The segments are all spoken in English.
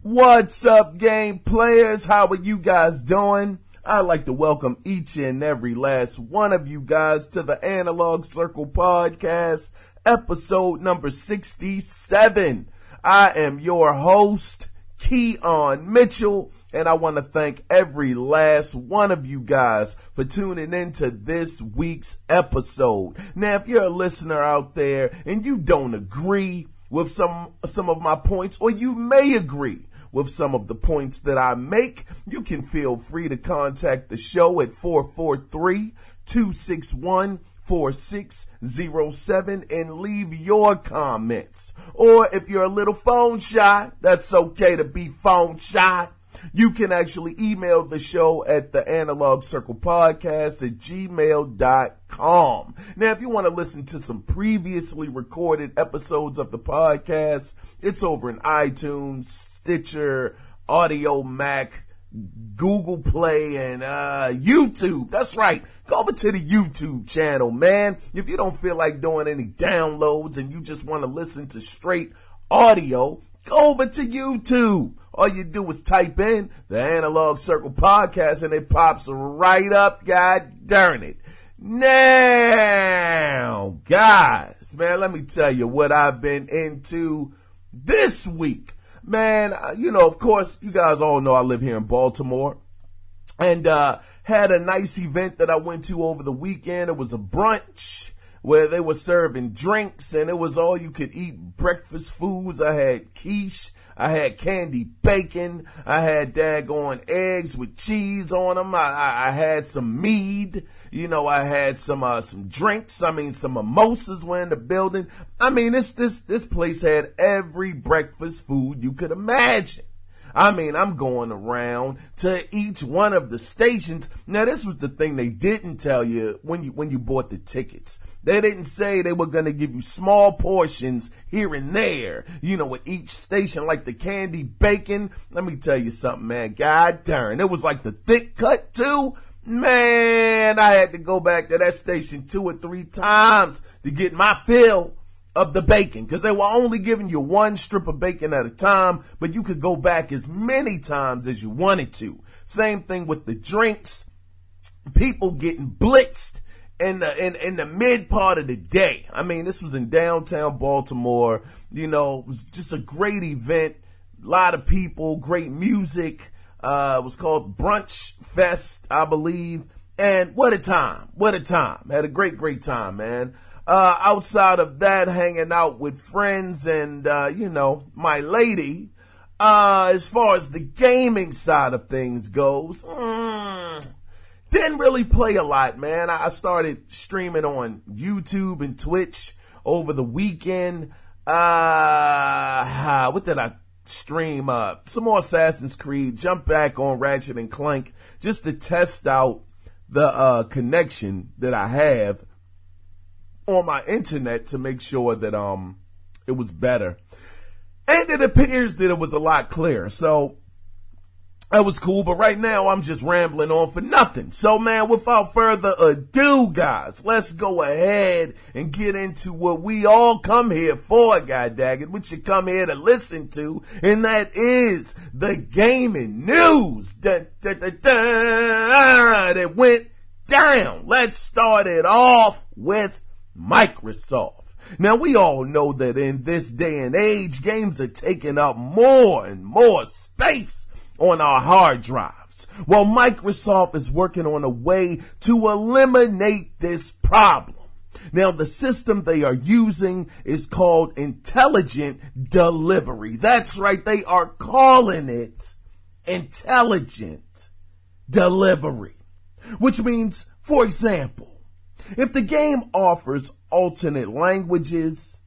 What's up, game players? How are you guys doing? I'd like to welcome each and every last one of you guys to the Analog Circle Podcast, episode number 67. I am your host, Kiaun Mitchell, and I want to thank every last one of you guys for tuning into this week's episode. Now, if you're a listener out there and you don't agree with some of my points, or you may agree with some of the points that I make, you can feel free to contact the show at 443-261-4607 and leave your comments. Or if you're a little phone shy, that's okay to be phone shy. You can actually email the show at the Analog Circle Podcast at gmail.com. Now, if you want to listen to some previously recorded episodes of the podcast, it's over in iTunes, Stitcher, Audio Mac, Google Play, and YouTube. That's right. Go over to the YouTube channel, man. If you don't feel like doing any downloads and you just want to listen to straight audio, go over to YouTube. All you do is type in the Analog Circle Podcast and it pops right up. God darn it. Now, guys, man, let me tell you what I've been into this week. Man, of course, you guys all know I live here in Baltimore. And had a nice event that I went to over the weekend. It was a brunch where they were serving drinks, and it was all you could eat breakfast foods. I had quiche, I had candy bacon, I had daggone eggs with cheese on them. I had some mead, I had some drinks. Some mimosas were in the building. This place had every breakfast food you could imagine. I'm going around to each one of the stations. Now, this was the thing they didn't tell you when you bought the tickets. They didn't say they were going to give you small portions here and there, at each station, like the candy bacon. Let me tell you something, man. God darn, it was like the thick cut too. Man, I had to go back to that station 2 or 3 times to get my fill of the bacon, because they were only giving you one strip of bacon at a time, but you could go back as many times as you wanted to. Same thing with the drinks. People getting blitzed in the mid part of the day. This was in downtown Baltimore. It was just a great event. A lot of people, great music. It was called Brunch Fest, I believe. And what a time. What a time. Had a great time, man. Outside of that, hanging out with friends and, my lady, as far as the gaming side of things goes, didn't really play a lot, man. I started streaming on YouTube and Twitch over the weekend. What did I stream? Some more Assassin's Creed, jump back on Ratchet and Clank just to test out the, connection that I have on my internet to make sure that it was better. And it appears that it was a lot clearer. So that was cool, but right now I'm just rambling on for nothing. So, man, without further ado, guys, let's go ahead and get into what we all come here for, goddaggit, what you come here to listen to, and that is the gaming news that went down. Let's start it off with Microsoft. Now, we all know that in this day and age, games are taking up more and more space on our hard drives. Well, Microsoft is working on a way to eliminate this problem. Now, the system they are using is called intelligent delivery. That's right, they are calling it intelligent delivery, which means, for example, if the game offers alternate languages,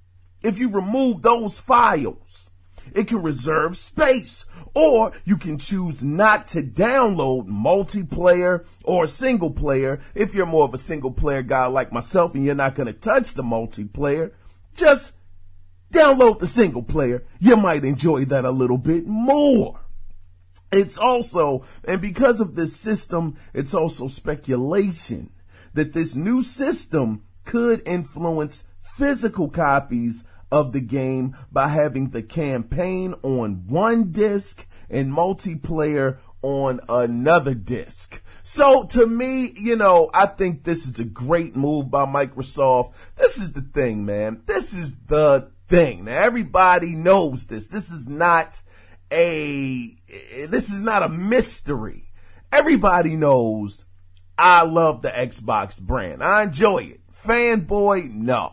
if you remove those files, it can reserve space, or you can choose not to download multiplayer or single player. If you're more of a single player guy like myself and you're not going to touch the multiplayer, just download the single player. You might enjoy that a little bit more. It's also, and because of this system, it's also speculation that this new system could influence physical copies of the game by having the campaign on one disc and multiplayer on another disc. So to me, I think this is a great move by Microsoft. This is the thing, man. This is the thing. Now, everybody knows this. This is not a mystery. Everybody knows I love the Xbox brand. I enjoy it. Fanboy? No.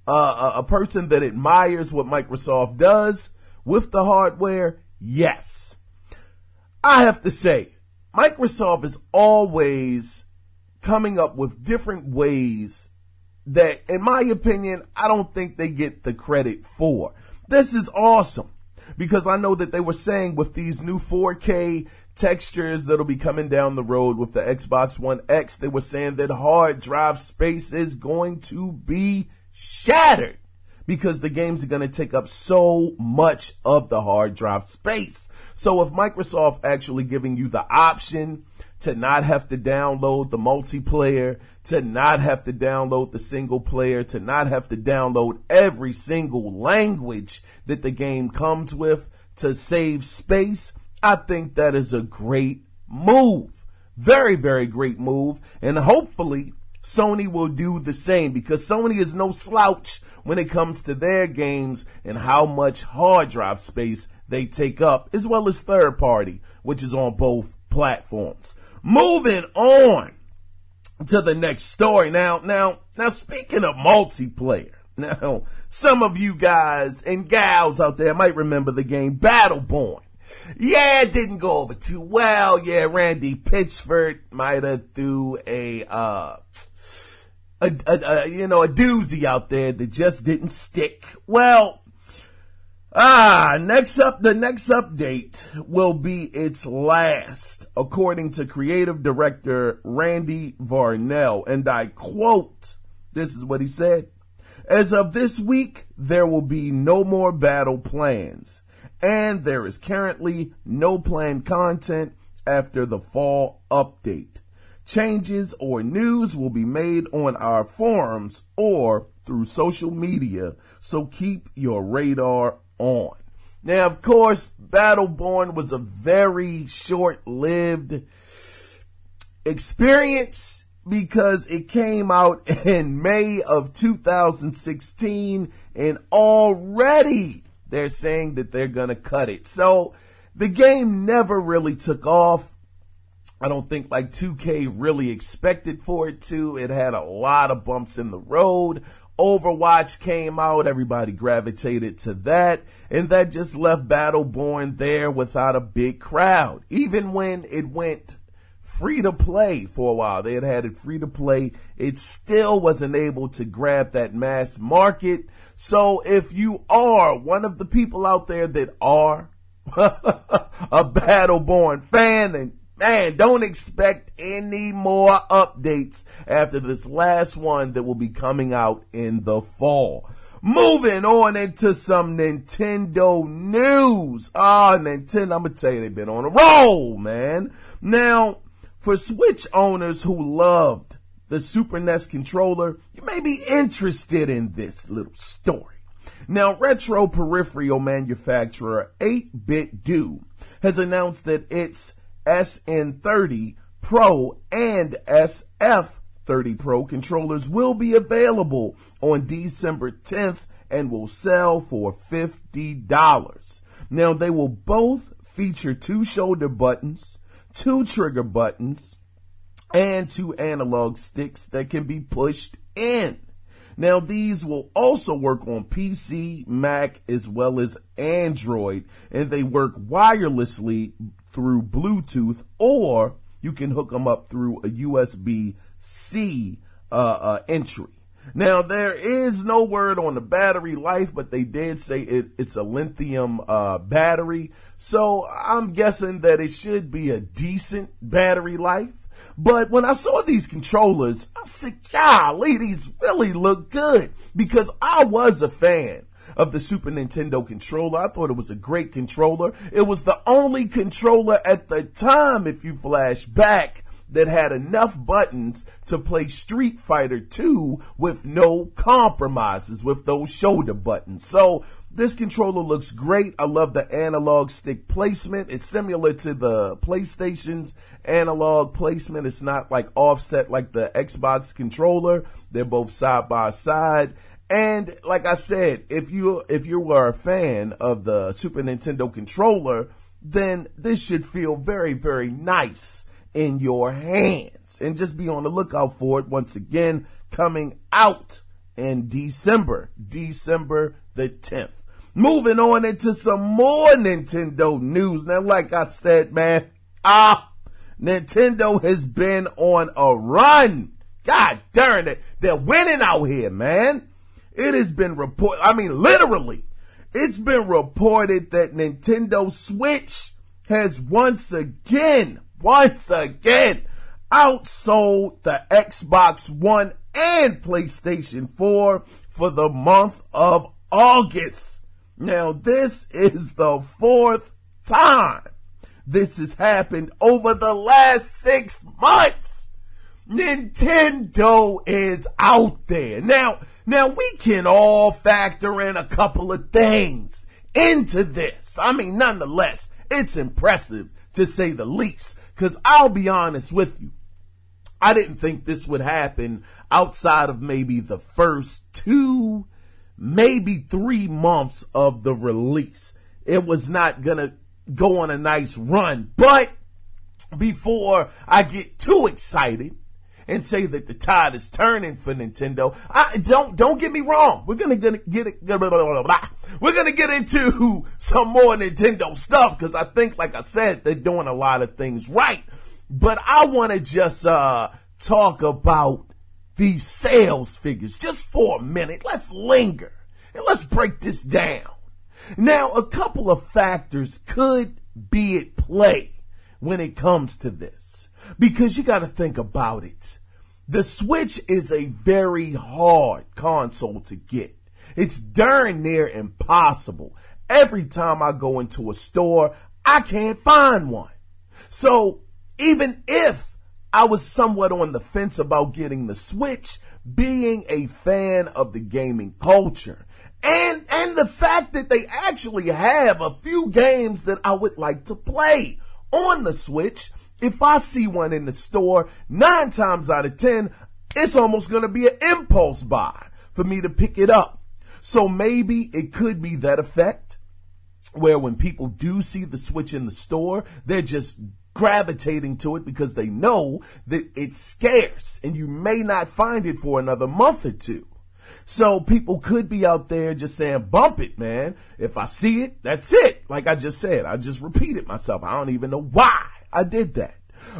A person that admires what Microsoft does with the hardware? Yes. I have to say, Microsoft is always coming up with different ways that, in my opinion, I don't think they get the credit for. This is awesome because I know that they were saying with these new 4K textures that'll be coming down the road with the Xbox One X, they were saying that hard drive space is going to be shattered because the games are going to take up so much of the hard drive space. So if Microsoft actually giving you the option to not have to download the multiplayer, to not have to download the single player, to not have to download every single language that the game comes with to save space, I think that is a great move. Very, very great move. And hopefully Sony will do the same because Sony is no slouch when it comes to their games and how much hard drive space they take up, as well as third party, which is on both platforms. Moving on to the next story. Now, speaking of multiplayer, now, some of you guys and gals out there might remember the game Battleborn. Yeah, it didn't go over too well. Yeah, Randy Pitchford might have threw a doozy out there that just didn't stick. Well, the next update will be its last, according to creative director Randy Varnell, and I quote, this is what he said: "As of this week, there will be no more battle plans, and there is currently no planned content after the fall update. Changes or news will be made on our forums or through social media, so keep your radar on." Now, of course, Battleborn was a very short-lived experience because it came out in May of 2016, and already they're saying that they're going to cut it. So the game never really took off. I don't think like 2K really expected for it to. It had a lot of bumps in the road. Overwatch came out, everybody gravitated to that, and that just left Battleborn there without a big crowd. Even when it went free to play for a while, they had it free to play, it still wasn't able to grab that mass market. So if you are one of the people out there that are a Battleborn fan, then man, don't expect any more updates after this last one that will be coming out in the fall. Moving on into some Nintendo news. Nintendo, I'm going to tell you, they've been on a roll, man. Now, for Switch owners who loved the Super NES controller, you may be interested in this little story. Now, retro peripheral manufacturer 8-Bit Do has announced that its SN30 Pro and SF30 Pro controllers will be available on December 10th and will sell for $50. Now, they will both feature 2 shoulder buttons, 2 trigger buttons, and 2 analog sticks that can be pushed in. Now, these will also work on PC, Mac, as well as Android, and they work wirelessly through Bluetooth, or you can hook them up through a USB-C entry. Now, there is no word on the battery life, but they did say it's a lithium battery, so I'm guessing that it should be a decent battery life. But when I saw these controllers, I said, golly, these really look good, because I was a fan of the Super Nintendo controller. I thought it was a great controller. It was the only controller at the time, if you flash back, that had enough buttons to play Street Fighter 2 with no compromises with those shoulder buttons. So this controller looks great. I love the analog stick placement. It's similar to the PlayStation's analog placement. It's not like offset like the Xbox controller. They're both side by side. And like I said, if you were a fan of the Super Nintendo controller, then this should feel very, very nice in your hands. And just be on the lookout for it once again, coming out in December the 10th. Moving on into some more Nintendo news. Now, like I said, man, Nintendo has been on a run. God darn it. They're winning out here, man. It has been literally, it's been reported that Nintendo Switch has once again outsold the Xbox One and PlayStation 4 for the month of August. Now, this is the fourth time this has happened over the last 6 months. Nintendo is out there. Now we can all factor in a couple of things into this. Nonetheless, it's impressive to say the least, because I'll be honest with you. I didn't think this would happen outside of maybe the first 2, maybe 3 months of the release. It was not gonna go on a nice run. But before I get too excited and say that the tide is turning for Nintendo, don't get me wrong. We're gonna get into some more Nintendo stuff, because I think, like I said, they're doing a lot of things right. But I want to just talk about these sales figures just for a minute. Let's linger and let's break this down. Now, a couple of factors could be at play when it comes to this, because you got to think about it. The Switch is a very hard console to get. It's darn near impossible. Every time I go into a store, I can't find one. So even if I was somewhat on the fence about getting the Switch, being a fan of the gaming culture, and the fact that they actually have a few games that I would like to play on the Switch, if I see one in the store, 9 times out of 10, it's almost going to be an impulse buy for me to pick it up. So maybe it could be that effect, where when people do see the Switch in the store, they're just gravitating to it because they know that it's scarce and you may not find it for another month or 2. So people could be out there just saying, bump it, man. If I see it, that's it. Like I just said, I just repeated myself. I don't even know why I did that.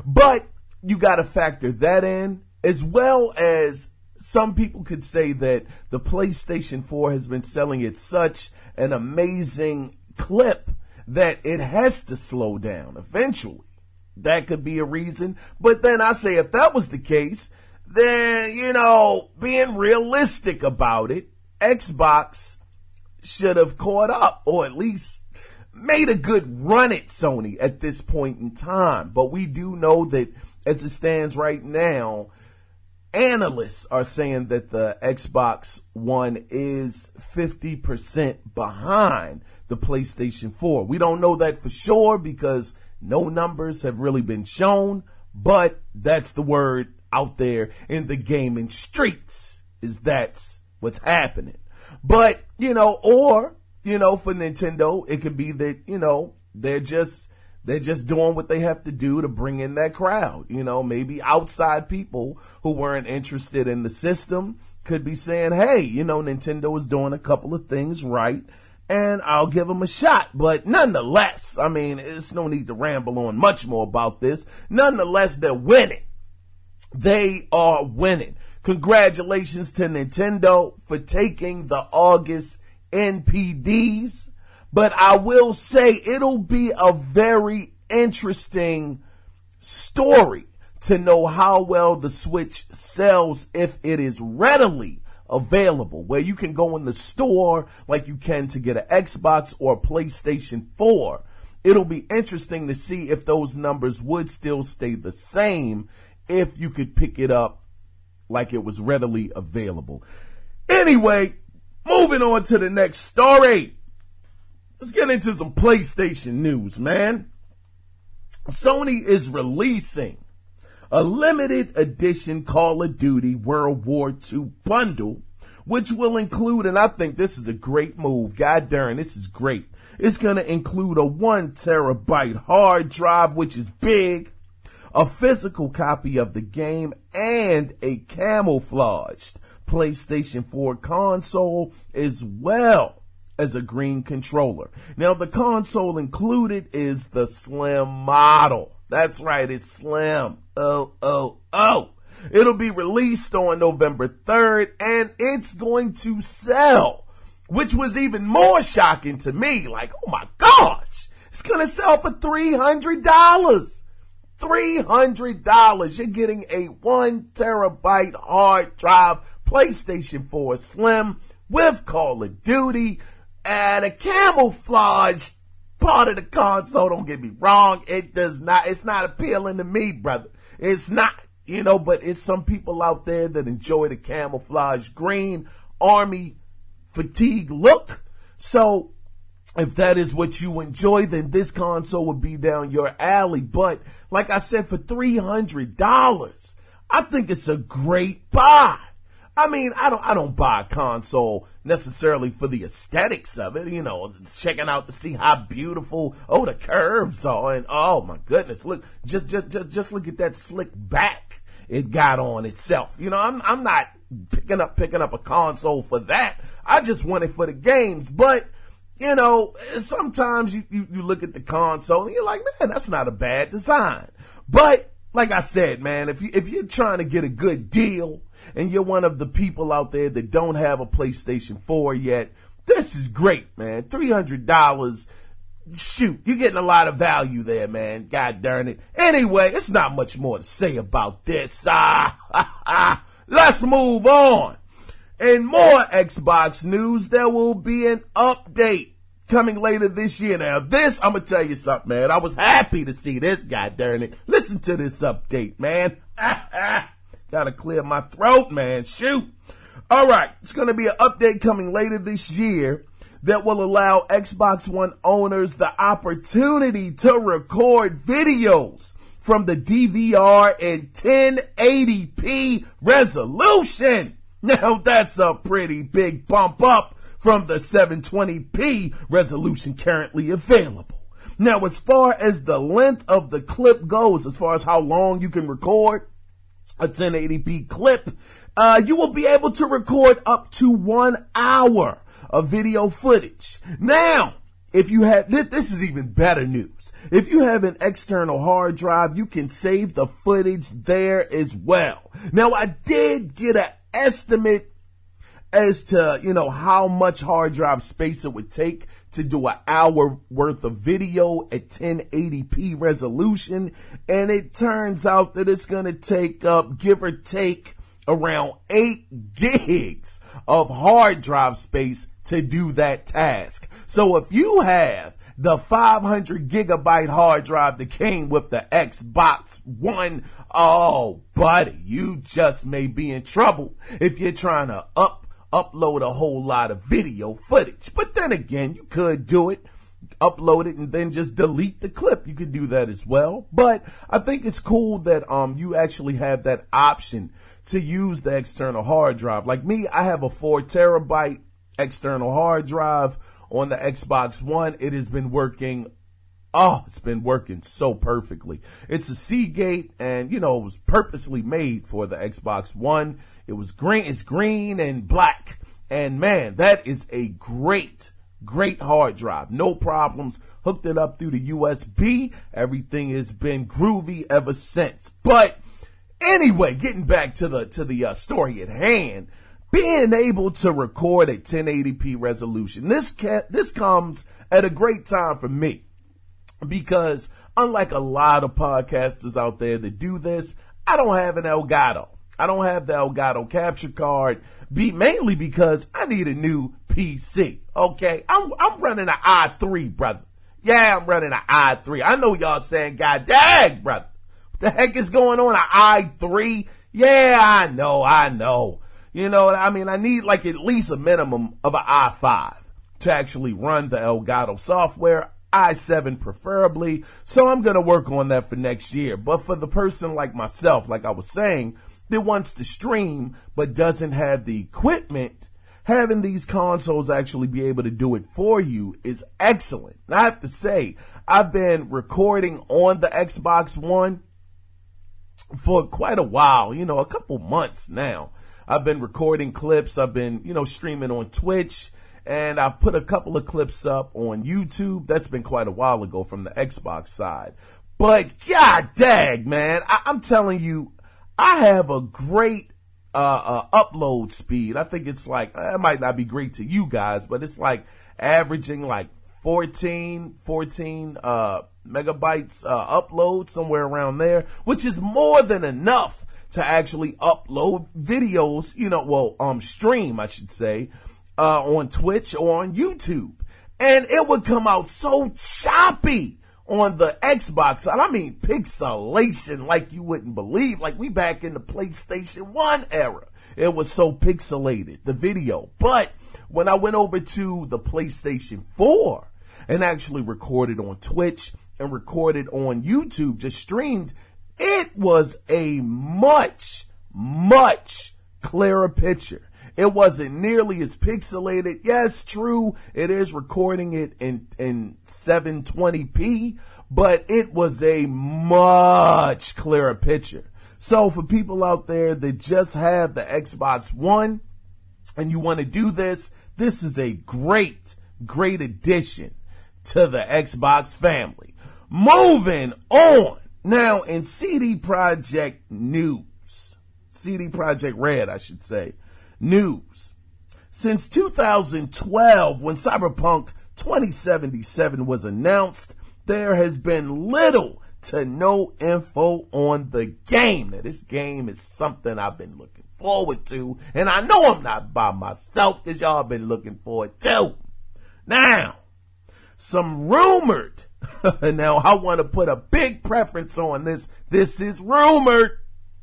But you got to factor that in, as well as some people could say that the PlayStation 4 has been selling at such an amazing clip that it has to slow down eventually. That could be a reason. But then I say, if that was the case, then, being realistic about it, Xbox should have caught up, or at least made a good run at Sony at this point in time. But we do know that as it stands right now, analysts are saying that the Xbox One is 50% behind the PlayStation 4. We don't know that for sure because no numbers have really been shown, but that's the word out there in the gaming streets, is that's what's happening. But, for Nintendo, it could be that, they're just doing what they have to do to bring in that crowd. Maybe outside people who weren't interested in the system could be saying, hey, Nintendo is doing a couple of things right, and I'll give them a shot. But nonetheless, there's no need to ramble on much more about this. Nonetheless, they're winning. They are winning. Congratulations to Nintendo for taking the August NPDs. But I will say it'll be a very interesting story to know how well the Switch sells if it is readily available, where you can go in the store like you can to get an Xbox or a PlayStation 4. it'll be interesting to see if those numbers would still stay the same if you could pick it up like it was readily available. Anyway, moving on to the next story. Let's get into some PlayStation news, man. Sony is releasing a limited edition Call of Duty World War II bundle, which will include, and I think this is a great move. God darn, this is great. It's going to include a 1 terabyte hard drive, which is big, a physical copy of the game, and a camouflaged PlayStation 4 console, as well as a green controller. Now, the console included is the slim model. That's right, it's slim. Oh. It'll be released on November 3rd, and it's going to sell, which was even more shocking to me. Like, oh my gosh, it's going to sell for $300. $300. You're getting a 1 terabyte hard drive PlayStation 4 Slim with Call of Duty and a camouflage part of the console. Don't get me wrong. It's not appealing to me, brother. It's not, but it's some people out there that enjoy the camouflage green army fatigue look. So if that is what you enjoy, then this console would be down your alley. But like I said, for $300, I think it's a great buy. I mean, I don't buy a console necessarily for the aesthetics of it, checking out to see how beautiful, the curves are, and oh my goodness, look, just look at that slick back it got on itself. I'm not picking up a console for that. I just want it for the games. But sometimes you look at the console and you're like, man, that's not a bad design. But like I said, man, if you're trying to get a good deal and you're one of the people out there that don't have a PlayStation 4 yet, this is great, man. $300. Shoot, you're getting a lot of value there, man. God darn it. Anyway, it's not much more to say about this. Let's move on. In more Xbox news, there will be an update coming later this year. Now, this, I'm going to tell you something, man. I was happy to see this, god darn it. Listen to this update, man. Gotta clear my throat, man. Shoot. All right. It's going to be an update coming later this year that will allow Xbox One owners the opportunity to record videos from the DVR in 1080p resolution. Now, that's a pretty big bump up from the 720p resolution currently available. Now, as far as the length of the clip goes, as far as how long you can record a 1080p clip, you will be able to record up to 1 hour of video footage. Now, if you have, this is even better news. If you have an external hard drive, you can save the footage there as well. Now, I did get an estimate as to, how much hard drive space it would take to do an hour worth of video at 1080p resolution. And it turns out that it's going to take up, give or take, around 8 gigs of hard drive space to do that task. So if you have the 500 gigabyte hard drive that came with the Xbox One, oh, buddy, you just may be in trouble if you're trying to upload a whole lot of video footage. But then again, you could do it, upload it, and then just delete the clip. You could do that as well. But I think it's cool that you actually have that option to use the external hard drive. Like me, I have a 4 terabyte external hard drive on the Xbox One. It has been working. It's been working so perfectly. It's a Seagate, and it was purposely made for the Xbox One. It was green. It's green and black. And man, that is a great hard drive. No problems. Hooked it up through the USB. Everything has been groovy ever since. But anyway, getting back to the story at hand, being able to record at 1080p resolution, this comes at a great time for me, because unlike a lot of podcasters out there that do this, I don't have an Elgato. I don't have the Elgato capture card, mainly because I need a new PC. Okay, I'm running an i3, brother. Yeah, I'm running an i3. I know y'all saying, God dang, brother, what the heck is going on? An i3? Yeah, I know. You know, I mean, I need like at least a minimum of an i5 to actually run the Elgato software. i7 preferably. So I'm going to work on that for next year. But for the person like myself, like I was saying, that wants to stream but doesn't have the equipment, having these consoles actually be able to do it for you is excellent. And I have to say, I've been recording on the Xbox One for quite a while, you know, a couple months now. I've been recording clips. I've been, you know, streaming on Twitch, and I've put a couple of clips up on YouTube. That's been quite a while ago from the Xbox side. But god dang, man, I'm telling you, I have a great upload speed. I think it's like, it might not be great to you guys, but it's like averaging like 14 megabytes upload, somewhere around there, which is more than enough to actually upload videos, you know, well, stream, I should say, on Twitch or on YouTube. And it would come out so choppy on the Xbox side. I mean, pixelation like you wouldn't believe. Like we back in the PlayStation 1 era. It was so pixelated, the video. But when I went over to the PlayStation 4 and actually recorded on Twitch and recorded on YouTube, just streamed, it was a much clearer picture. It wasn't nearly as pixelated. Yes, true, it is recording it in 720p, but it was a much clearer picture. So for people out there that just have the Xbox One and you want to do this, this is a great addition to the Xbox family. Moving on. Now, in CD Projekt Red, I should say, news. Since 2012, when Cyberpunk 2077 was announced, there has been little to no info on the game. Now, this game is something I've been looking forward to, and I know I'm not by myself because y'all been looking forward too. Now, some rumored, now I want to put a big preference on this. This is rumored,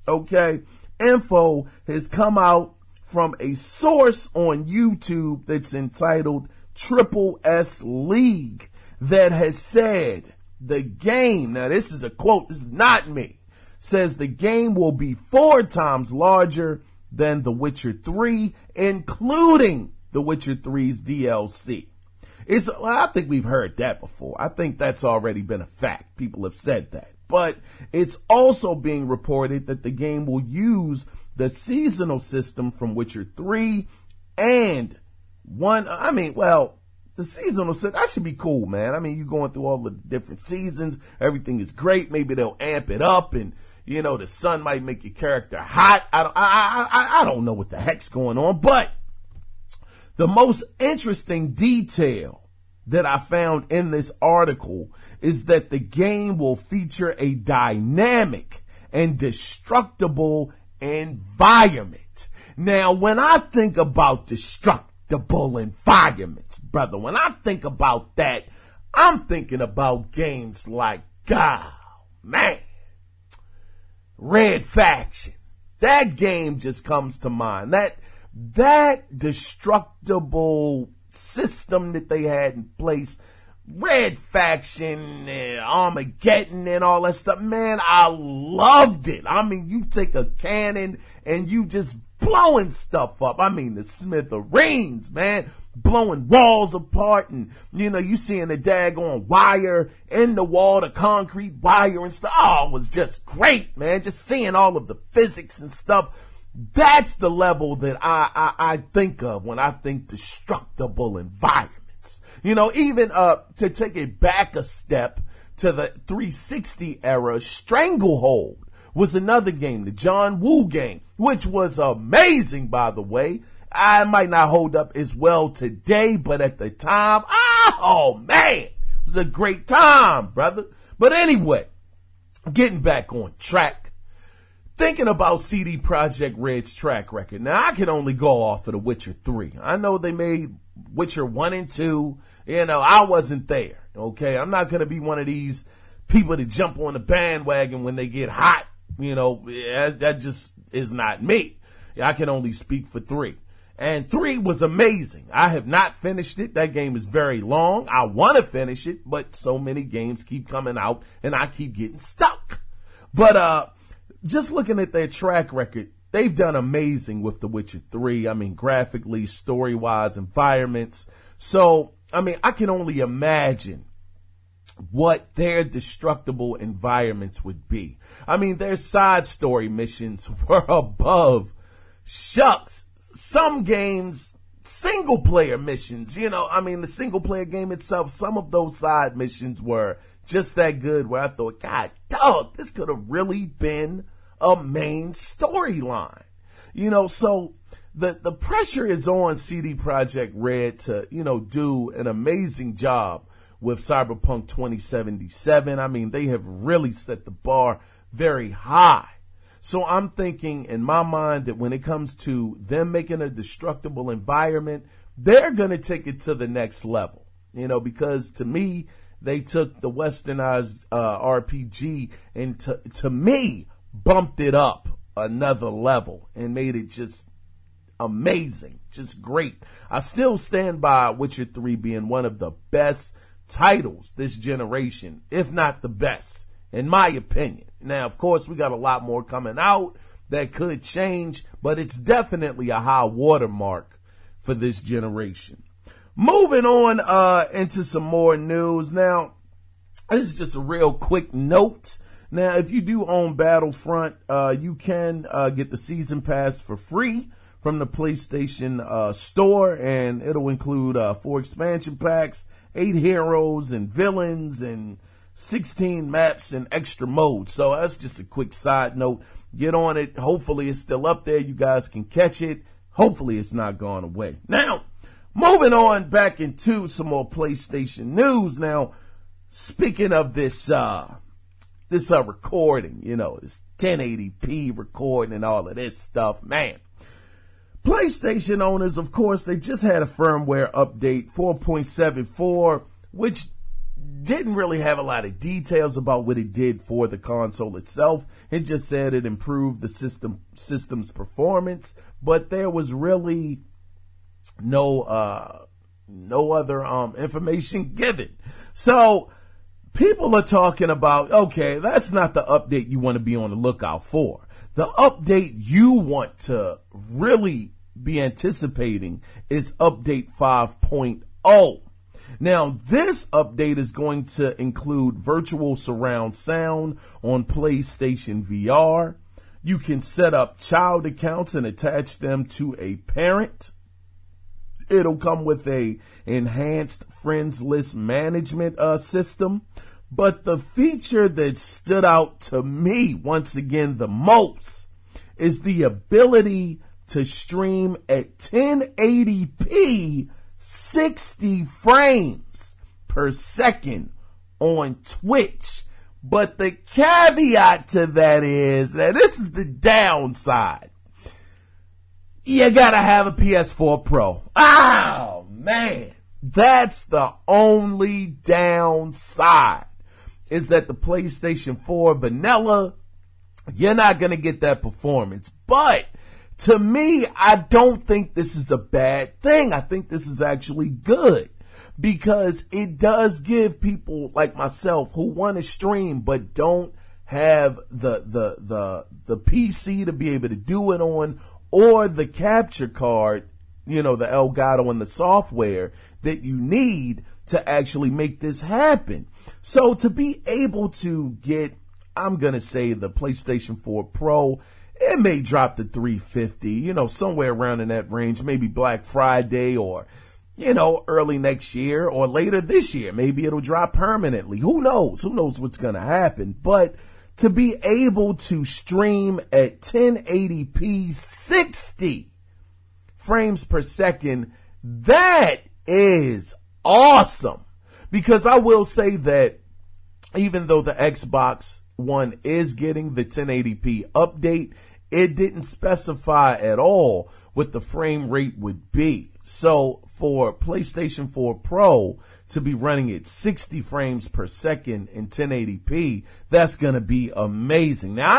okay? Info has come out from a source on YouTube that's entitled Triple S League that has said the game, now this is a quote, this is not me, says the game will be 4 times larger than The Witcher 3, including The Witcher 3's DLC. I think we've heard that before. I think that's already been a fact. People have said that. But it's also being reported that the game will use the seasonal system from Witcher 3 and the seasonal system, that should be cool, man. I mean, you're going through all the different seasons. Everything is great. Maybe they'll amp it up and, you know, the sun might make your character hot. I don't know what the heck's going on, but the most interesting detail that I found in this article is that the game will feature a dynamic and destructible environment. Now, when I think about destructible environments, brother, when I think about that, I'm thinking about games like, Red Faction. That game just comes to mind. That destructible system that they had in place, Red Faction, Armageddon and all that stuff, man, I loved it. I mean, you take a cannon and you just blowing stuff up. I mean, the smithereens, man, blowing walls apart, and, you know, you seeing the daggone wire in the wall, the concrete wire and stuff. Oh, it was just great, man, just seeing all of the physics and stuff. That's the level that I think of when I think destructible environments. You know, even to take it back a step to the 360 era, Stranglehold was another game, the John Woo game, which was amazing, by the way. I might not hold up as well today, but at the time, oh man, it was a great time, brother. But anyway, getting back on track. Thinking about CD Projekt Red's track record. Now, I can only go off of The Witcher 3. I know they made Witcher 1 and 2. You know, I wasn't there. Okay, I'm not going to be one of these people that jump on the bandwagon when they get hot. That just is not me. I can only speak for 3. And 3 was amazing. I have not finished it. That game is very long. I want to finish it, but so many games keep coming out and I keep getting stuck. But just looking at their track record, they've done amazing with The Witcher 3. I mean, graphically, story-wise, environments. So, I mean, I can only imagine what their destructible environments would be. I mean, their side story missions were above shucks. Some games, single player missions, the single player game itself, some of those side missions were just that good where I thought, God, dog, this could have really been a main storyline. So the pressure is on CD Projekt Red to, do an amazing job with Cyberpunk 2077. I mean, they have really set the bar very high. So I'm thinking in my mind that when it comes to them making a destructible environment, they're going to take it to the next level, because to me, they took the westernized RPG and to me, bumped it up another level and made it just amazing, just great. I still stand by Witcher 3 being one of the best titles this generation, if not the best, in my opinion. Now, of course, we got a lot more coming out that could change, but it's definitely a high watermark for this generation. Moving on into some more news. Now, this is just a real quick note. Now, if you do own Battlefront, you can get the season pass for free from the PlayStation store, and it'll include 4 expansion packs, 8 heroes and villains, and 16 maps and extra modes. So that's just a quick side note. Get on it. Hopefully it's still up there. You guys can catch it. Hopefully it's not gone away. Now, moving on back into some more PlayStation news. Now, speaking of this recording, this 1080p recording and all of this stuff, man. PlayStation owners, of course, they just had a firmware update 4.74, which didn't really have a lot of details about what it did for the console itself. It just said it improved the system's performance, but there was really no other information given. So people are talking about, okay, that's not the update you want to be on the lookout for. The update you want to really be anticipating is update 5.0. Now, this update is going to include virtual surround sound on PlayStation VR. You can set up child accounts and attach them to a parent. It'll come with a enhanced friends list management system. But the feature that stood out to me, once again, the most is the ability to stream at 1080p 60 frames per second on Twitch. But the caveat to that is that this is the downside. You gotta have a PS4 Pro. Oh, man. That's the only downside, is that the PlayStation 4 vanilla, you're not gonna get that performance. But to me, I don't think this is a bad thing. I think this is actually good, because it does give people like myself who want to stream but don't have the PC to be able to do it on, or the capture card, the Elgato and the software that you need to actually make this happen. So to be able to get, I'm going to say, the PlayStation 4 Pro, it may drop to $350, somewhere around in that range, maybe Black Friday or, early next year or later this year. Maybe it'll drop permanently. Who knows? Who knows what's going to happen? But to be able to stream at 1080p 60 frames per second, that is awesome. Because I will say that even though the Xbox One is getting the 1080p update, it didn't specify at all what the frame rate would be. So for PlayStation 4 Pro to be running at 60 frames per second in 1080p, that's going to be amazing. Now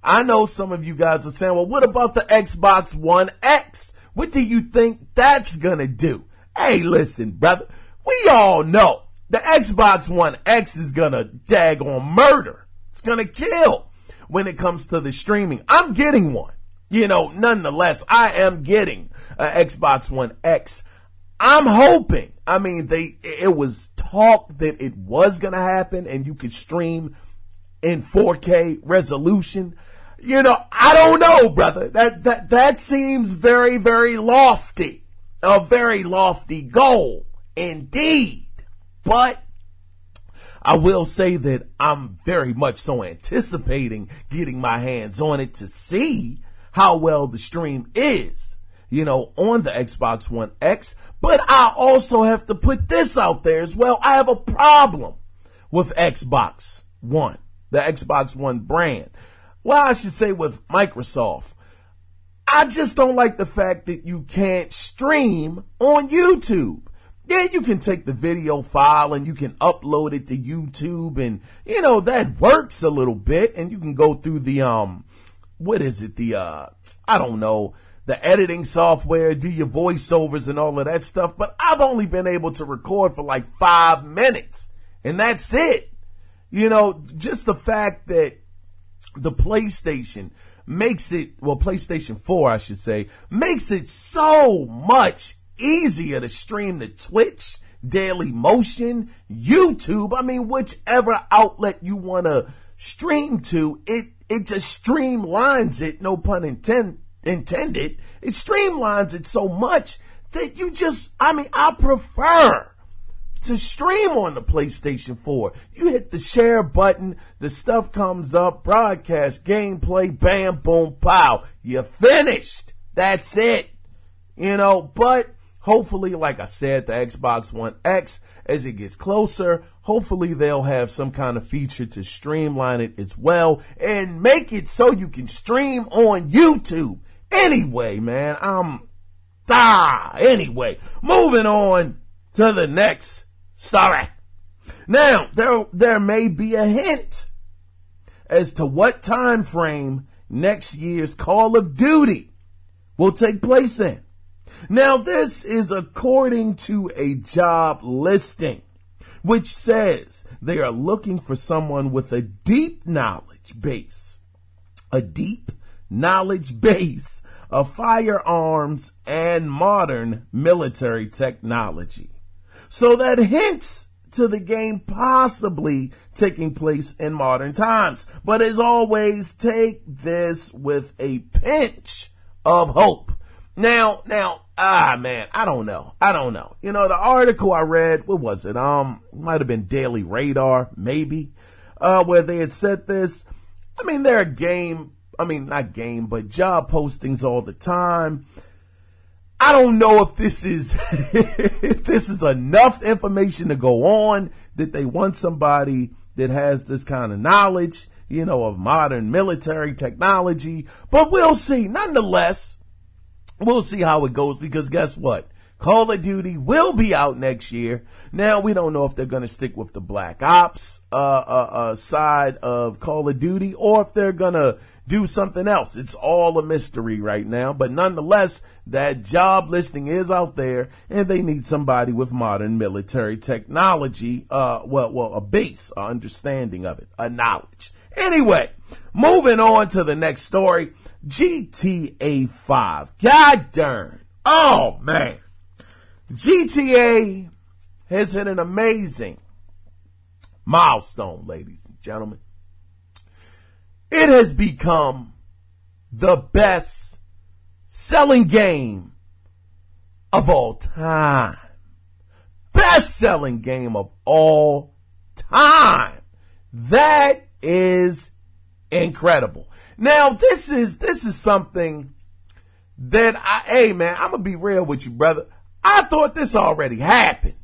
I know some of you guys are saying, well, what about the Xbox One X? What do you think that's going to do? Hey, listen, brother, we all know the Xbox One X is going to daggone murder. It's going to kill when it comes to the streaming. I'm getting one. Nonetheless, I am getting an Xbox One X. I'm hoping, it was talk that it was going to happen and you could stream in 4K resolution. I don't know, brother. That seems very, very lofty. A very lofty goal indeed. But I will say that I'm very much so anticipating getting my hands on it to see how well the stream is, on the Xbox One X. But I also have to put this out there as well. I have a problem with Xbox One, the Xbox One brand. Well, I should say with Microsoft. I just don't like the fact that you can't stream on YouTube. Yeah, you can take the video file and you can upload it to YouTube and, that works a little bit and you can go through the, the editing software, do your voiceovers and all of that stuff. But I've only been able to record for like 5 minutes and that's it. Just the fact that the PlayStation PlayStation 4, I should say, makes it so much easier to stream to Twitch, Daily Motion, YouTube. Whichever outlet you want to stream to, it just streamlines it, no pun intended. It streamlines it so much that I prefer to stream on the PlayStation 4. You hit the share button, the stuff comes up, broadcast, gameplay, bam, boom, pow. You're finished. That's it. But hopefully, like I said, the Xbox One X, as it gets closer, hopefully they'll have some kind of feature to streamline it as well and make it so you can stream on YouTube. Anyway, man, anyway, moving on to the next story. Now, there may be a hint as to what time frame next year's Call of Duty will take place in. Now, this is according to a job listing, which says they are looking for someone with a deep knowledge base of firearms and modern military technology. So that hints to the game possibly taking place in modern times. But as always, take this with a pinch of hope. Now, man, I don't know. The article I read, what was it? Might have been Daily Radar, maybe, where they had said this. There are but job postings all the time. I don't know if this is if this is enough information to go on that they want somebody that has this kind of knowledge, of modern military technology. But we'll see. Nonetheless, we'll see how it goes because guess what? Call of Duty will be out next year. Now, we don't know if they're going to stick with the Black Ops side of Call of Duty or if they're going to do something else. It's all a mystery right now. But nonetheless, that job listing is out there and they need somebody with modern military technology. A base, an understanding of it, a knowledge. Anyway, moving on to the next story. GTA 5. God darn. Oh, man. GTA has hit an amazing milestone, ladies and gentlemen. It has become the best selling game of all time. Best selling game of all time. That is incredible. Now, this is something that I'm going to be real with you, brother. I thought this already happened.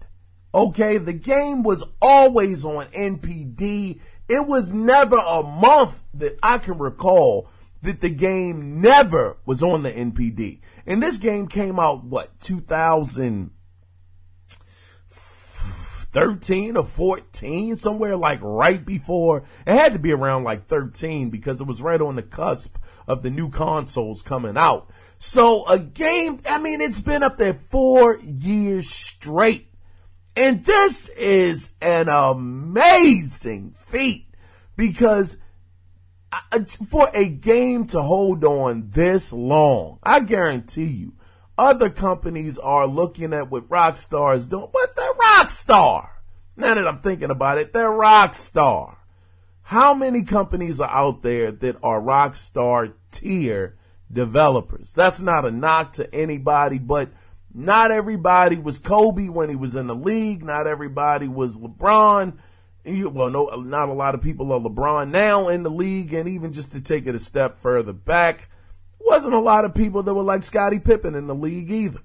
Okay, the game was always on NPD. It was never a month that I can recall that the game never was on the NPD. And this game came out, 2013 or 14, somewhere like right before. It had to be around like 13 because it was right on the cusp of the new consoles coming out. So a game, it's been up there 4 years straight. And this is an amazing feat because for a game to hold on this long, I guarantee you, other companies are looking at what Rockstar is doing. But they're Rockstar. Now that I'm thinking about it, they're Rockstar. How many companies are out there that are Rockstar tier developers? That's not a knock to anybody, but not everybody was Kobe when he was in the league. Not everybody was LeBron. Well, no, not a lot of people are LeBron now in the league. And even just to take it a step further back, wasn't a lot of people that were like Scottie Pippen in the league either.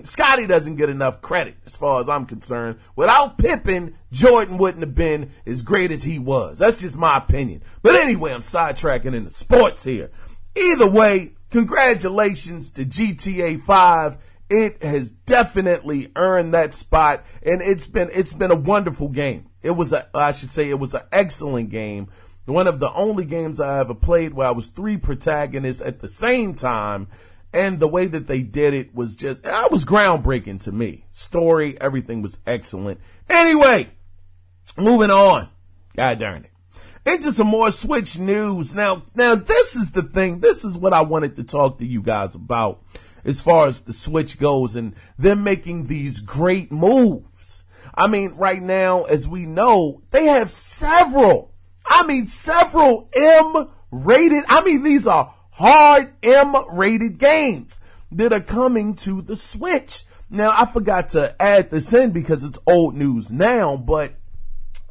Scottie doesn't get enough credit as far as I'm concerned. Without Pippen, Jordan wouldn't have been as great as he was. That's just my opinion. But anyway, I'm sidetracking into sports here. Either way, congratulations to GTA 5. It has definitely earned that spot, and it's been a wonderful game. It was an excellent game. One of the only games I ever played where I was 3 protagonists at the same time, and the way that they did it was was groundbreaking to me. Story, everything was excellent. Anyway, moving on. God darn it. Into some more Switch news. Now this is the thing. This is what I wanted to talk to you guys about as far as the Switch goes and them making these great moves. Right now, as we know, they have several M-rated, these are hard M-rated games that are coming to the Switch. Now, I forgot to add this in because it's old news now, but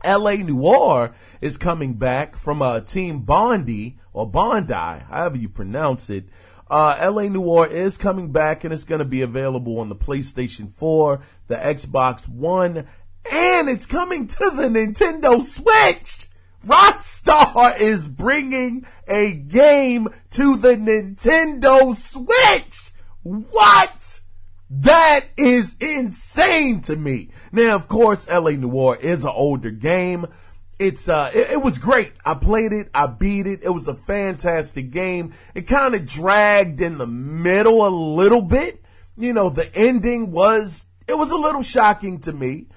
LA Noire is coming back from Team Bondi, or Bondi, however you pronounce it. LA Noire is coming back, and it's going to be available on the PlayStation 4, the Xbox One, and it's coming to the Nintendo Switch. Rockstar is bringing a game to the Nintendo Switch. What? That is insane to me. Now, of course, LA Noire is an older game. It was great. I played it. I beat it. It was a fantastic game. It kind of dragged in the middle a little bit. The ending was a little shocking to me.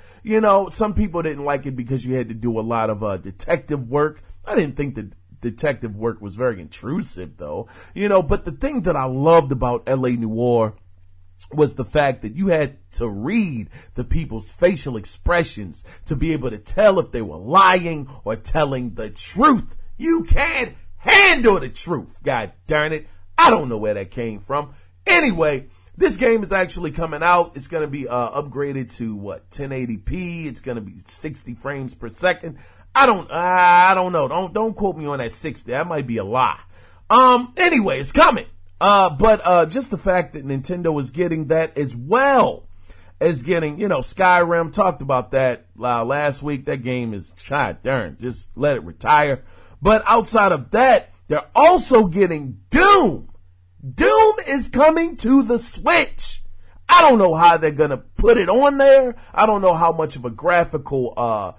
Some people didn't like it because you had to do a lot of detective work. I didn't think the detective work was very intrusive though. But the thing that I loved about LA Noire was the fact that you had to read the people's facial expressions to be able to tell if they were lying or telling the truth. You can't handle the truth. God darn it. I don't know where that came from. Anyway, this game is actually coming out. It's going to be upgraded to 1080p. It's going to be 60 frames per second. I don't know. Don't quote me on that 60. That might be a lie. Anyway, it's coming. But just the fact that Nintendo is getting that as well as getting, Skyrim, talked about that last week. That game is, god darn, just let it retire. But outside of that, they're also getting Doom. Doom is coming to the Switch. I don't know how they're going to put it on there. I don't know how much of a graphical,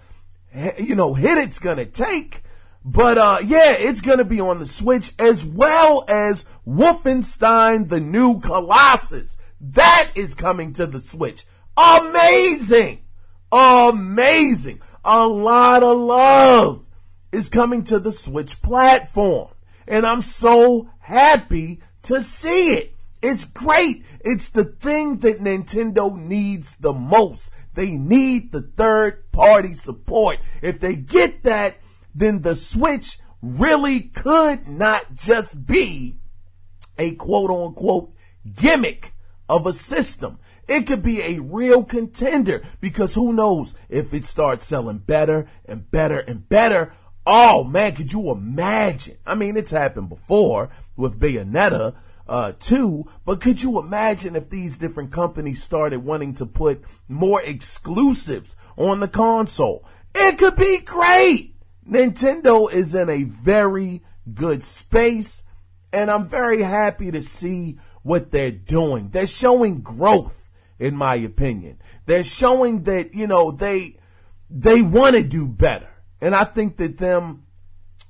hit it's going to take. But, it's going to be on the Switch, as well as Wolfenstein, the New Colossus. That is coming to the Switch. Amazing. Amazing. A lot of love is coming to the Switch platform. And I'm so happy to see it. It's great. It's the thing that Nintendo needs the most. They need the third-party support. If they get that, then the Switch really could not just be a quote-unquote gimmick of a system. It could be a real contender, because who knows if it starts selling better and better and better. Oh man, could you imagine? It's happened before with Bayonetta 2, but could you imagine if these different companies started wanting to put more exclusives on the console? It could be great. Nintendo is in a very good space. And I'm very happy to see what they're doing. They're showing growth, in my opinion. They're showing that, they want to do better. And I think that them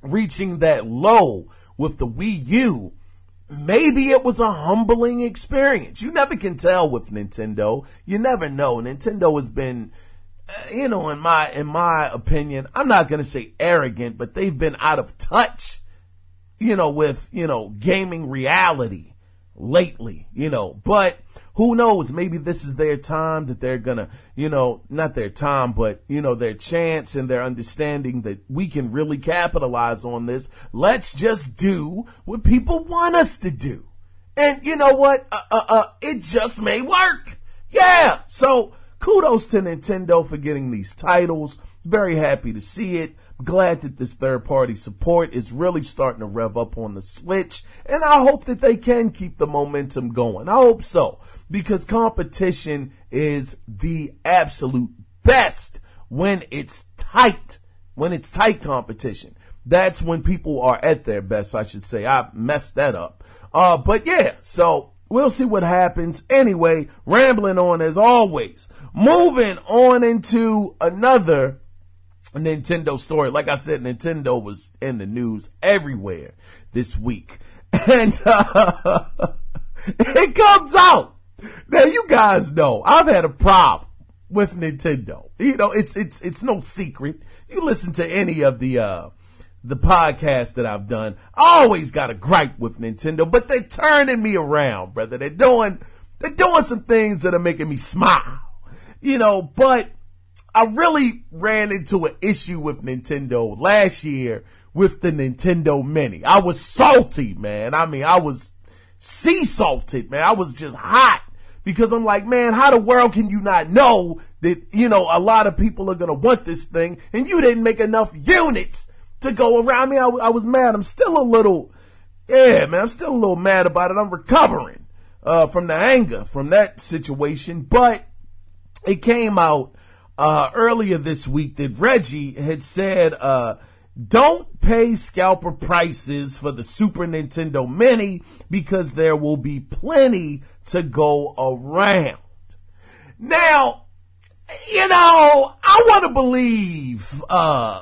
reaching that low with the Wii U, maybe it was a humbling experience. You never can tell with Nintendo. You never know. Nintendo has been, in my opinion, I'm not going to say arrogant, but they've been out of touch, with, gaming reality lately, but who knows? Maybe this is their time that they're gonna, not their time, but, their chance and their understanding that we can really capitalize on this. Let's just do what people want us to do. And you know what? It just may work. Yeah. So kudos to Nintendo for getting these titles. Very happy to see it. Glad that this third-party support is really starting to rev up on the Switch, and I hope that they can keep the momentum going. I hope so, because competition is the absolute best when it's tight. When it's tight competition. That's when people are at their best, I should say. I messed that up. But yeah, so we'll see what happens. Anyway, rambling on as always. Moving on into another Nintendo story. Like I said, Nintendo was in the news everywhere this week. And it comes out. Now you guys know I've had a problem with Nintendo. It's no secret. You listen to any of the podcasts that I've done, I always got a gripe with Nintendo, but they're turning me around, brother. They're doing some things that are making me smile. But I really ran into an issue with Nintendo last year with the Nintendo Mini. I was salty, man. I mean, I was sea salted, man. I was just hot because I'm like, man, how the world can you not know that, a lot of people are going to want this thing and you didn't make enough units to go around me? I was mad. I'm still a little mad about it. I'm recovering, from the anger from that situation, but it came out earlier this week that Reggie had said, don't pay scalper prices for the Super Nintendo Mini because there will be plenty to go around. Now, I want to believe,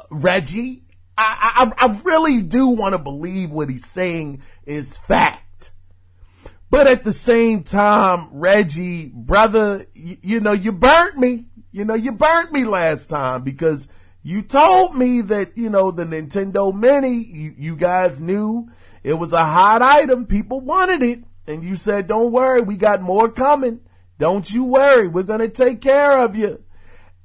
Reggie. I really do want to believe what he's saying is fact. But at the same time, Reggie, brother, you burnt me. You burnt me last time because you told me that, the Nintendo Mini, you guys knew it was a hot item. People wanted it. And you said, don't worry, we got more coming. Don't you worry. We're going to take care of you.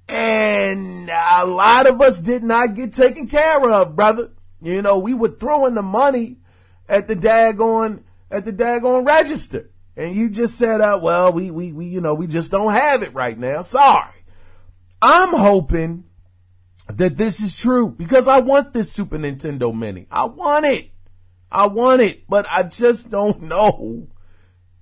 And a lot of us did not get taken care of, brother. We were throwing the money at the daggone register. And you just said, well, we just don't have it right now. Sorry. I'm hoping that this is true because I want this Super Nintendo Mini. I want it, but I just don't know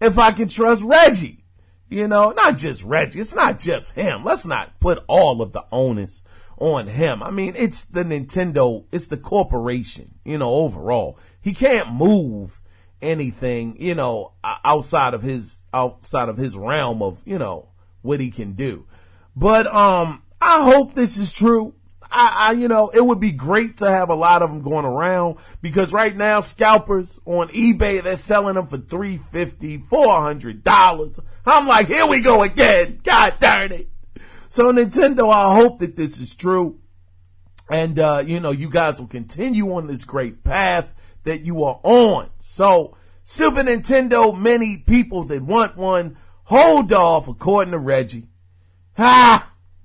if I can trust Reggie. Not just Reggie. It's not just him. Let's not put all of the onus on him. I mean, it's the Nintendo, it's the corporation, overall. He can't move anything, outside of his realm of, what he can do. But, I hope this is true. It would be great to have a lot of them going around because right now scalpers on eBay, they're selling them for $350, $400. I'm like, here we go again. God darn it. So Nintendo, I hope that this is true. And, you guys will continue on this great path that you are on. So Super Nintendo, many people that want one, hold off according to Reggie.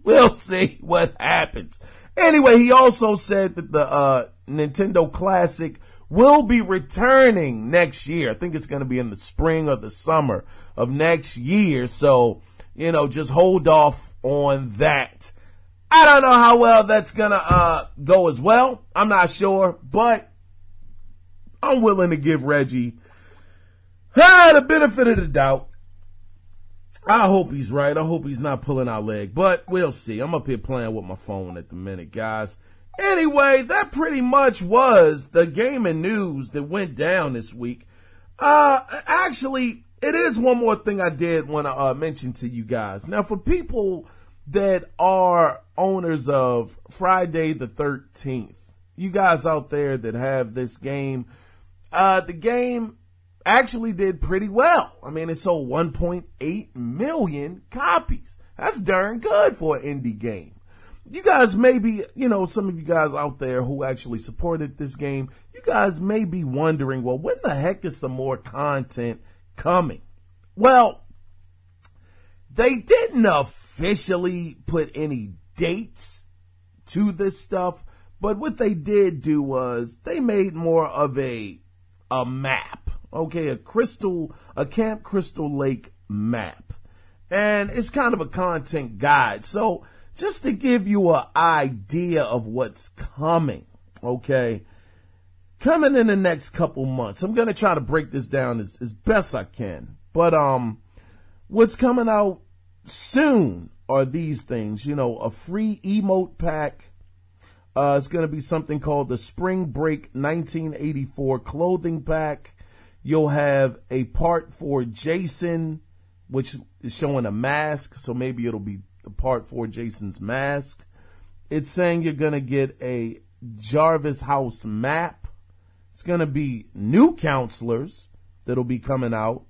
We'll see what happens. Anyway, he also said that the Nintendo Classic will be returning next year. I think it's going to be in the spring or the summer of next year. So, just hold off on that. I don't know how well that's going to go as well. I'm not sure, but I'm willing to give Reggie the benefit of the doubt. I hope he's right. I hope he's not pulling our leg, but we'll see. I'm up here playing with my phone at the minute, guys. Anyway, that pretty much was the gaming news that went down this week. Actually, it is one more thing I did want to mention to you guys. Now, for people that are owners of Friday the 13th, you guys out there that have this game, the game actually did pretty well. I mean, it sold 1.8 million copies. That's darn good for an indie game. You guys may be, some of you guys out there who actually supported this game, you guys may be wondering, well, when the heck is some more content coming? Well, they didn't officially put any dates to this stuff, but what they did do was they made more of a map, okay, a Camp Crystal Lake map. And it's kind of a content guide. So just to give you an idea of what's coming, okay, coming in the next couple months. I'm going to try to break this down as best I can. But what's coming out soon are these things, a free emote pack. It's going to be something called the Spring Break 1984 clothing pack. You'll have a part for Jason, which is showing a mask. So maybe it'll be the part for Jason's mask. It's saying you're going to get a Jarvis House map. It's going to be new counselors that'll be coming out,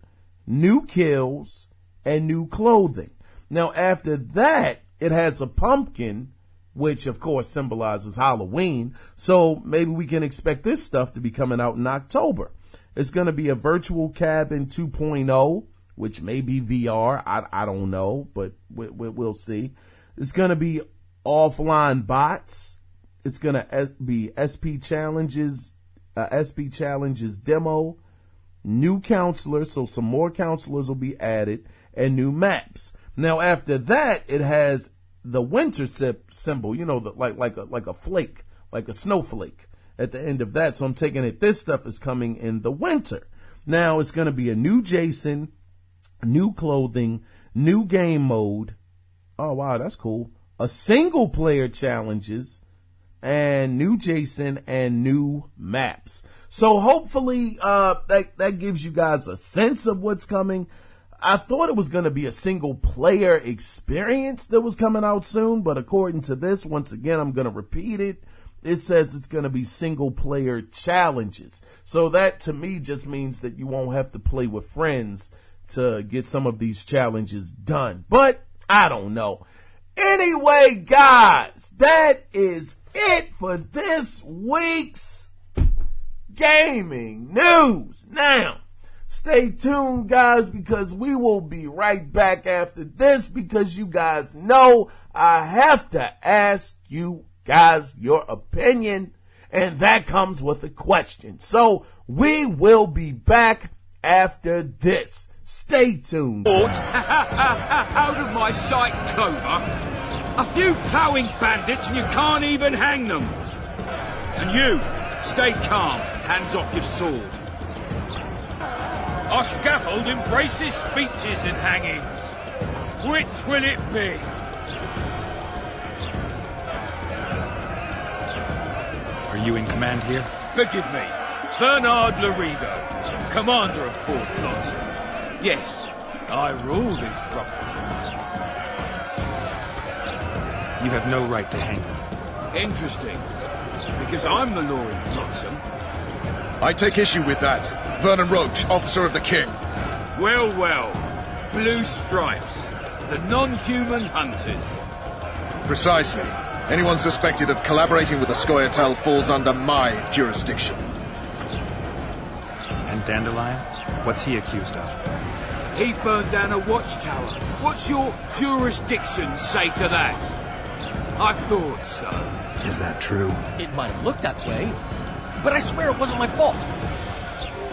new kills, and new clothing. Now, after that, it has a pumpkin, which, of course, symbolizes Halloween. So maybe we can expect this stuff to be coming out in October. It's going to be a virtual cabin 2.0, which may be VR. I don't know, but we'll see. It's going to be offline bots. It's going to be SP Challenges demo, new counselors, so some more counselors will be added, and new maps. Now, after that, it has the winter symbol, like a flake, like a snowflake at the end of that. So I'm taking it this stuff is coming in the winter. Now, it's going to be a new Jason, new clothing, new game mode. Oh, wow, that's cool. A single player challenges, and new Jason and new maps. So hopefully that gives you guys a sense of what's coming. I thought it was going to be a single player experience that was coming out soon, but according to this, once again, I'm going to repeat it. It says it's going to be single player challenges. So that to me just means that you won't have to play with friends to get some of these challenges done. But I don't know. Anyway, guys, that is it for this week's gaming news. Now, stay tuned, guys, because we will be right back after this, because you guys know I have to ask you guys your opinion, and that comes with a question. So we will be back after this. Stay tuned. Out of my sight, Clover. A few ploughing bandits and you can't even hang them. And you, stay calm, hands off your sword. Our scaffold embraces speeches and hangings. Which will it be? Are you in command here? Forgive me. Bernard Laredo, commander of Port Blossom. Yes, I rule this property. You have no right to hang them. Interesting. Because I'm the law in Flotsam. I take issue with that. Vernon Roach, officer of the King. Well, well. Blue Stripes. The non-human hunters. Precisely. Anyone suspected of collaborating with the Scoia'tael falls under my jurisdiction. And Dandelion? What's he accused of? He burned down a watchtower. What's your jurisdiction say to that? I thought so. Is that true? It might look that way, but I swear it wasn't my fault.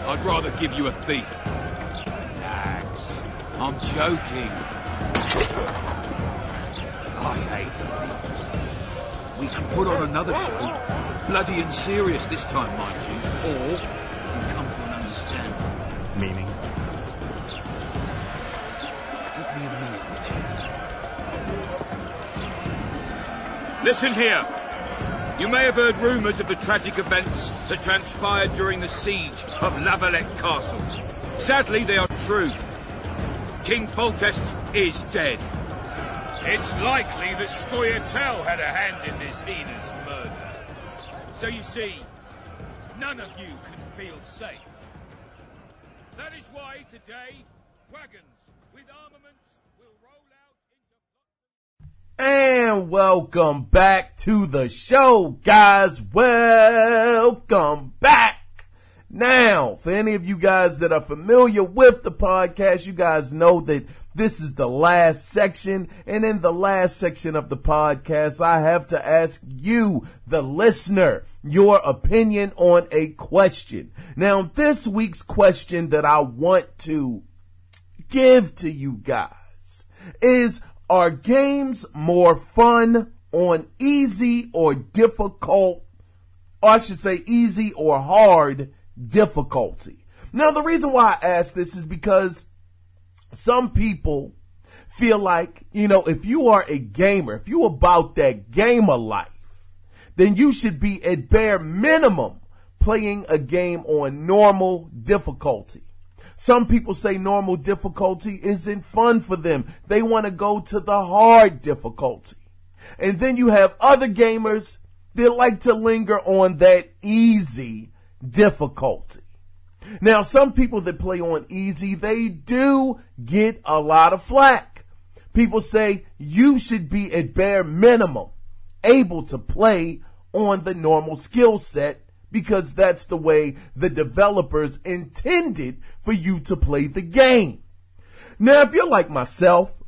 I'd rather give you a thief. Relax. I'm joking. I hate thieves. We can put on another show. Bloody and serious this time, mind you. Or we can come to an understanding. Meaning? Give me a minute, Richie. Listen here. You may have heard rumours of the tragic events that transpired during the siege of Lavalette Castle. Sadly, they are true. King Foltest is dead. It's likely that Scoia'tael had a hand in this heinous murder. So you see, none of you can feel safe. That is why today, wagons with armaments will roll out into... And welcome back to the show, guys. Welcome back. Now, for any of you guys that are familiar with the podcast, you guys know that this is the last section. And in the last section of the podcast, I have to ask you, the listener, your opinion on a question. Now, this week's question that I want to give to you guys is, are games more fun on easy or difficult, or I should say easy or hard difficulty? Now, the reason why I ask this is because some people feel like, if you are a gamer, if you about that gamer life, then you should be at bare minimum playing a game on normal difficulty. Some people say normal difficulty isn't fun for them. They want to go to the hard difficulty. And then you have other gamers that like to linger on that easy difficulty. Now, some people that play on easy, they do get a lot of flack. People say you should be at bare minimum able to play on the normal skill set, because that's the way the developers intended for you to play the game. Now, if you're like myself,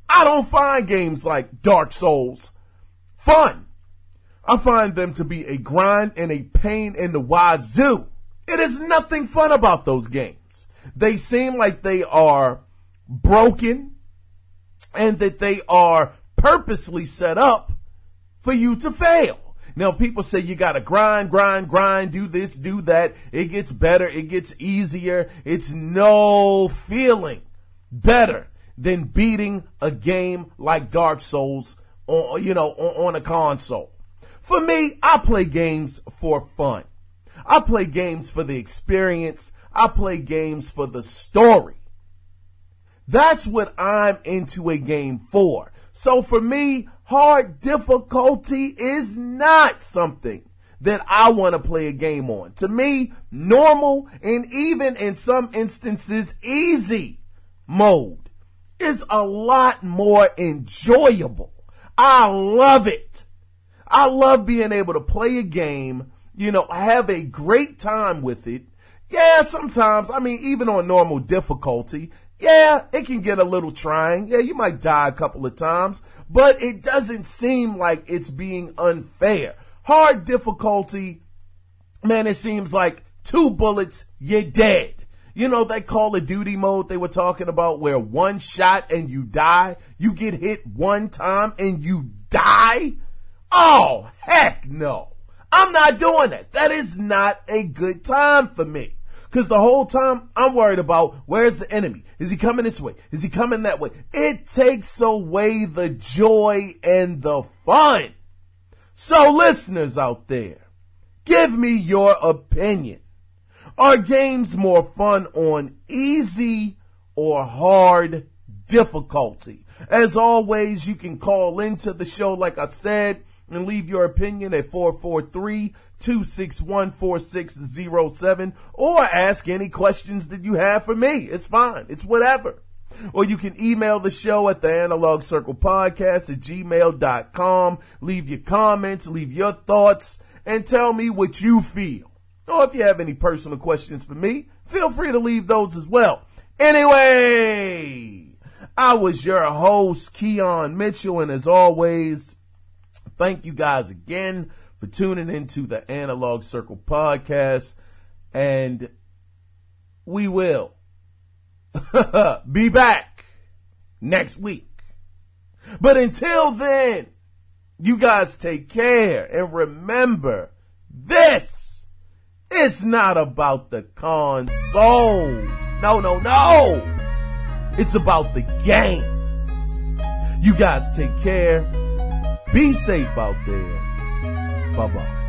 I don't find games like Dark Souls fun. I find them to be a grind and a pain in the wazoo. It is nothing fun about those games. They seem like they are broken and that they are purposely set up for you to fail. Now, people say you gotta grind, do this, do that. It gets better, it gets easier. It's no feeling better than beating a game like Dark Souls on a console. For me, I play games for fun. I play games for the experience. I play games for the story. That's what I'm into a game for. So for me, hard difficulty is not something that I want to play a game on. To me, normal and even in some instances easy mode is a lot more enjoyable. I love it. I love being able to play a game, have a great time with it. Yeah, sometimes, even on normal difficulty, yeah, it can get a little trying. Yeah, you might die a couple of times, but it doesn't seem like it's being unfair. Hard difficulty, man, it seems like 2 bullets, you're dead. That Call of Duty mode they were talking about where 1 shot and you die. You get hit 1 time and you die? Oh, heck no. I'm not doing that. That is not a good time for me. Because the whole time I'm worried about, where's the enemy? Is he coming this way? Is he coming that way? It takes away the joy and the fun. So listeners out there, give me your opinion. Are games more fun on easy or hard difficulty? As always, you can call into the show, like I said, and leave your opinion at 443-261-4607, or ask any questions that you have for me. It's fine. It's whatever. Or you can email the show at theanalogcirclepodcast@gmail.com. Leave your comments, leave your thoughts, and tell me what you feel. Or if you have any personal questions for me, feel free to leave those as well. Anyway, I was your host, Kiaun Mitchell, and as always, thank you guys again for tuning into the Analog Circle podcast, and we will be back next week. But until then, you guys take care, and remember, this is not about the consoles. No. It's about the games. You guys take care. Be safe out there. Bye-bye.